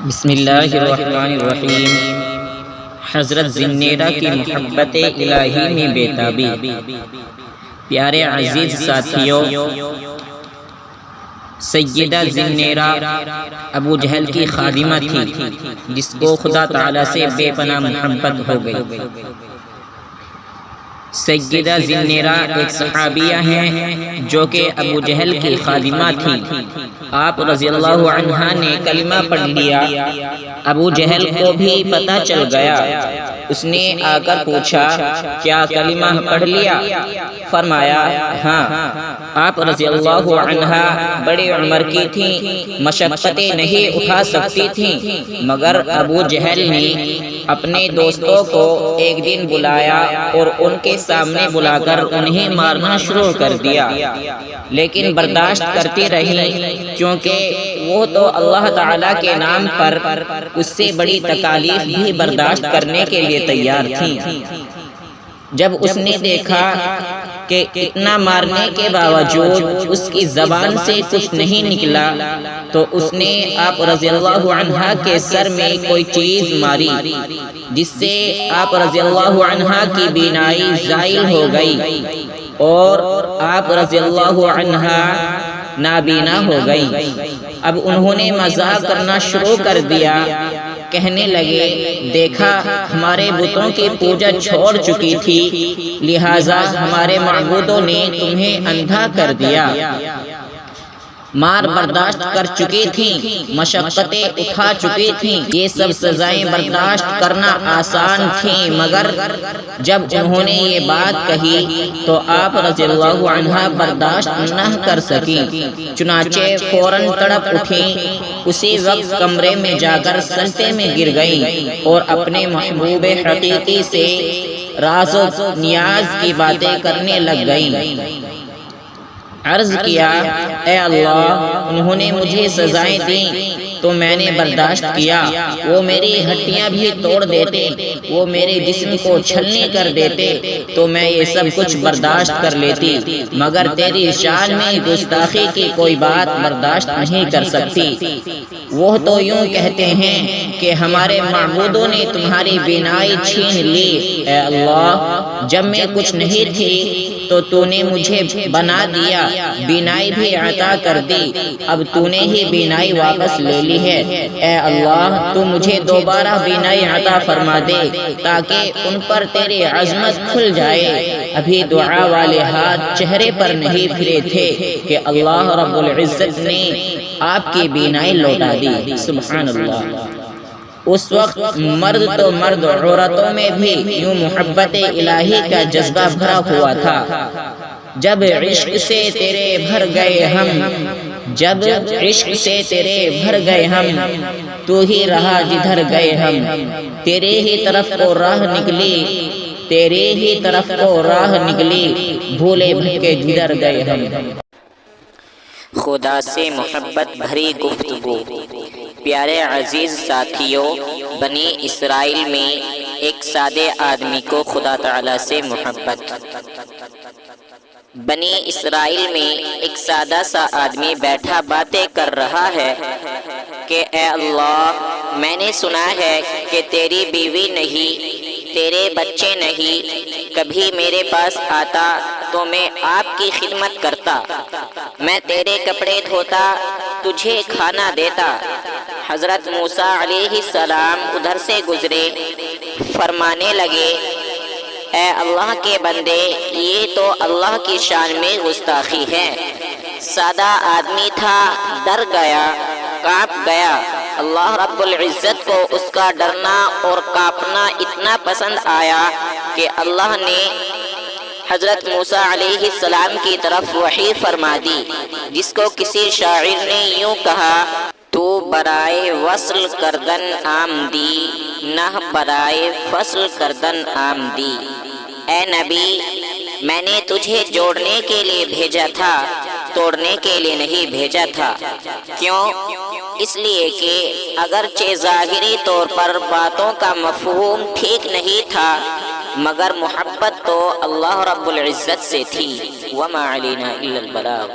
بسم اللہ الرحمن الرحیم۔ حضرت ذنیرہ کی محبت الہی میں بیتابی۔ پیارے عزیز ساتھیوں، سیدہ ذنیرہ ابو جہل کی خادمہ تھی جس کو خدا تعالی سے بے پناہ محبت ہو گئی۔ سیدہ ذنیرہ ایک صحابیہ ہیں جو کہ ابو جہل کی خادمہ تھی۔ آپ رضی اللہ عنہا نے کلمہ پڑھ لیا۔ ابو جہل کو بھی پتہ چل گیا۔ اس نے آ کر پوچھا، کیا کلمہ پڑھ لیا؟ فرمایا، ہاں۔ آپ رضی اللہ عنہا بڑی عمر کی تھیں، مشقتیں نہیں اٹھا سکتی تھیں، مگر ابو جہل نے اپنے دوستوں کو ایک دن بلایا اور ان کے سامنے بلا کر انہیں مارنا شروع کر دیا، لیکن برداشت کرتی رہی کیونکہ وہ تو اللہ تعالیٰ کے نام پر اس سے بڑی تکالیف بھی برداشت کرنے کے لیے تیار تھیں۔ جب اس نے دیکھا کہ اتنا مارنے کے باوجود اس کی زبان سے کچھ نہیں نکلا تو اس نے آپ رضی اللہ عنہا کے سر میں کوئی چیز ماری، جس سے آپ رضی اللہ عنہا کی بینائی زائل ہو گئی اور آپ رضی اللہ عنہا نابینا ہو گئی۔ اب انہوں نے مذاق کرنا شروع کر دیا، کہنے لگے، دیکھا ہمارے بتوں کی پوجا چھوڑ چکی تھی، لہٰذا ہمارے معبودوں نے تمہیں اندھا کر دیا۔ مار برداشت کر چکی تھیں، مشقتیں اٹھا چکی تھیں، یہ سب سزائیں برداشت کرنا آسان تھیں، مگر جب انہوں نے یہ بات کہی تو آپ رضی اللہ عنہا برداشت نہ کر سکیں، چنانچہ فوراً تڑپ اٹھیں۔ اسی وقت کمرے میں جا کر سجدے میں گر گئیں اور اپنے محبوب حقیقی سے راز و نیاز کی باتیں کرنے لگ گئیں۔ عرض کیا، اے اللہ، انہوں نے مجھے سزائیں دیں تو میں نے برداشت کیا، وہ میری ہڈیاں بھی توڑ دیتے، وہ میرے جسم کو چھلنی کر دیتے تو میں یہ سب کچھ برداشت کر لیتی، مگر تیری شان میں گستاخی کی کوئی بات برداشت نہیں کر سکتی۔ وہ تو یوں کہتے ہیں کہ ہمارے معبودوں نے تمہاری بینائی چھین لی۔ اے اللہ، جب میں کچھ نہیں تھی تو تو نے مجھے بنا دیا، بینائی بھی عطا کر دی، اب تو نے ہی بینائی واپس لے لی ہے۔ اے اللہ، تو مجھے دوبارہ بینائی عطا فرما دے تاکہ ان پر تیری عظمت کھل جائے۔ ابھی دعا والے ہاتھ چہرے پر نہیں پھرے تھے کہ اللہ رب العزت نے آپ کی بینائی لوٹا دی۔ سبحان اللہ۔ اس وقت مرد تو مرد، عورتوں میں بھی یوں محبت الہی کا جذبہ بھرا ہوا تھا۔ جب عشق سے تیرے بھر گئے ہم، جب عشق سے تیرے بھر گئے ہم، تو ہی رہا جدھر گئے ہم، تیرے ہی طرف کو راہ نکلی، تیرے ہی طرف کو راہ نکلی، بھولے بھٹکے جدھر گئے ہم۔ خدا سے محبت بھری گفتگو۔ پیارے عزیز ساتھیوں، بنی اسرائیل میں ایک سادے آدمی کو خدا تعالی سے محبت۔ بنی اسرائیل میں ایک سادہ سا آدمی بیٹھا باتیں کر رہا ہے کہ اے اللہ، میں نے سنا ہے کہ تیری بیوی نہیں، تیرے بچے نہیں، کبھی میرے پاس آتا تو میں آپ کی خدمت کرتا، میں تیرے کپڑے دھوتا، تجھے کھانا دیتا۔ حضرت موسیٰ علیہ السلام ادھر سے گزرے، فرمانے لگے، اے اللہ کے بندے، یہ تو اللہ کی شان میں گستاخی ہے۔ سادہ آدمی تھا، ڈر گیا، کانپ گیا۔ اللہ رب العزت کو اس کا ڈرنا اور کانپنا اتنا پسند آیا کہ اللہ نے حضرت موسیٰ علیہ السلام کی طرف وحی فرما دی، جس کو کسی شاعر نے یوں کہا، تو برائے وصل کردن آمدی، نہ برائے فصل کردن آمدی۔ اے نبی، میں نے تجھے جوڑنے کے لیے بھیجا تھا، توڑنے کے لیے نہیں بھیجا تھا۔ کیوں؟ اس لیے کہ اگرچہ ظاہری طور پر باتوں کا مفہوم ٹھیک نہیں تھا، مگر محبت تو اللہ رب العزت سے تھی۔ وما علینا الا البلاغ۔